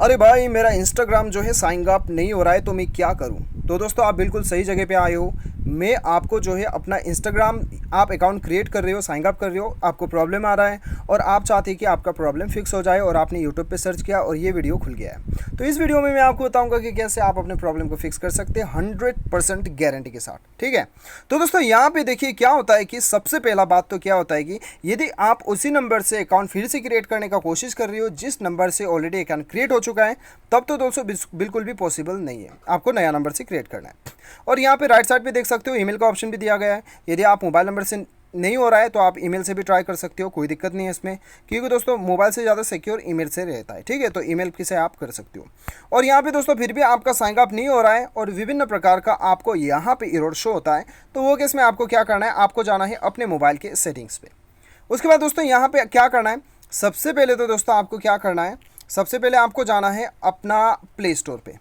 अरे भाई मेरा इंस्टाग्राम जो है साइन अप नहीं हो रहा है तो मैं क्या करूं। तो दोस्तों आप बिल्कुल सही जगह पे आए हो। मैं आपको जो है अपना इंस्टाग्राम आप अकाउंट क्रिएट कर रहे हो, साइन अप कर रहे हो, आपको प्रॉब्लम आ रहा है और आप चाहते हैं कि आपका प्रॉब्लम फिक्स हो जाए और आपने यूट्यूब पे सर्च किया और ये वीडियो खुल गया है। तो इस वीडियो में मैं आपको बताऊंगा कि कैसे आप अपने प्रॉब्लम को फिक्स कर सकते हैं 100% गारंटी के साथ। ठीक है, तो दोस्तों यहाँ पे देखिए क्या होता है कि सबसे पहला बात तो क्या होता है कि यदि आप उसी नंबर से अकाउंट फिर से क्रिएट करने का कोशिश कर रही हो जिस नंबर से ऑलरेडी अकाउंट क्रिएट हो चुका है, तब तो दोस्तों बिल्कुल भी पॉसिबल नहीं है, आपको नया नंबर से क्रिएट करना है। और यहाँ पे राइट साइड पे देख सकते हो ईमेल का ऑप्शन भी दिया गया है। यदि आप मोबाइल नंबर से नहीं हो रहा है तो आप ईमेल से भी ट्राई कर सकते हो, कोई दिक्कत नहीं है इसमें, क्योंकि दोस्तों मोबाइल से ज़्यादा सिक्योर ईमेल से रहता है। ठीक है, तो ईमेल से आप कर सकते हो। और यहाँ पे दोस्तों फिर भी आपका साइन अप नहीं हो रहा है और विभिन्न प्रकार का आपको यहाँ पे एरर शो होता है, तो वो केस में आपको क्या करना है, आपको जाना है अपने मोबाइल के सेटिंग्स पे। उसके बाद दोस्तों यहाँ पे क्या करना है, सबसे पहले तो दोस्तों आपको क्या करना है, सबसे पहले आपको जाना है अपना प्ले स्टोर पे।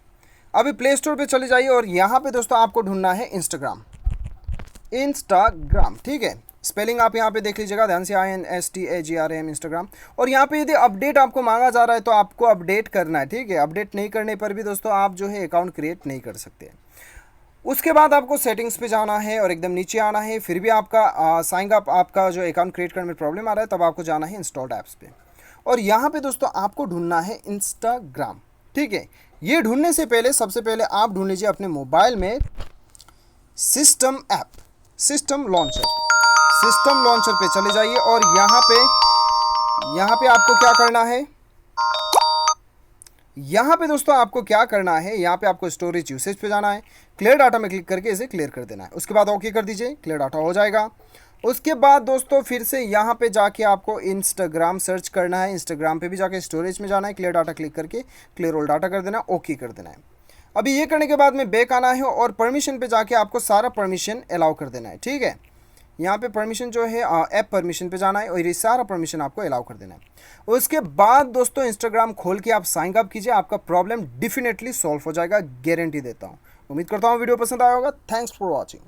अभी प्ले स्टोर पे चले जाइए और यहाँ पे दोस्तों आपको ढूंढना है इंस्टाग्राम। ठीक है, स्पेलिंग आप यहाँ पे देख लीजिएगा ध्यान से, INSTAGRAM इंस्टाग्राम। और यहाँ पे यदि अपडेट आपको मांगा जा रहा है तो आपको अपडेट करना है। ठीक है, अपडेट नहीं करने पर भी दोस्तों आप जो है अकाउंट क्रिएट नहीं कर सकते। उसके बाद आपको सेटिंग्स पे जाना है और एकदम नीचे आना है। फिर भी आपका साइन अप, आपका जो अकाउंट क्रिएट करने में प्रॉब्लम आ रहा है, तब आपको जाना है इंस्टॉल्ड ऐप्स पे और यहाँ पे दोस्तों आपको ढूंढना है इंस्टाग्राम। ठीक है, ये ढूंढने से पहले सबसे पहले आप ढूंढ लीजिए अपने मोबाइल में सिस्टम ऐप, सिस्टम लॉन्चर पे चले जाइए और यहाँ पे आपको क्या करना है, यहाँ पे दोस्तों आपको क्या करना है, यहाँ पे आपको स्टोरेज यूसेज पे जाना है, क्लियर डाटा में क्लिक करके इसे क्लियर कर देना है। उसके बाद ओके कर दीजिए, क्लियर डाटा हो जाएगा। उसके बाद दोस्तों फिर से यहाँ पे जाके आपको इंस्टाग्राम सर्च करना है, इंस्टाग्राम पे भी जाके स्टोरेज में जाना है, क्लियर डाटा क्लिक करके क्लियर ऑल डाटा कर देना, ओके कर देना है। अभी ये करने के बाद में बैक आना है और परमिशन पे जाके आपको सारा परमिशन अलाउ कर देना है। ठीक है, यहाँ पे परमिशन जो है ऐप परमिशन पे जाना है और ये सारा परमिशन आपको अलाउ कर देना है। उसके बाद दोस्तों इंस्टाग्राम खोल के आप साइन अप कीजिए, आपका प्रॉब्लम डेफिनेटली सॉल्व हो जाएगा, गारंटी देता हूँ। उम्मीद करता हूँ वीडियो पसंद आया होगा। Thanks for watching.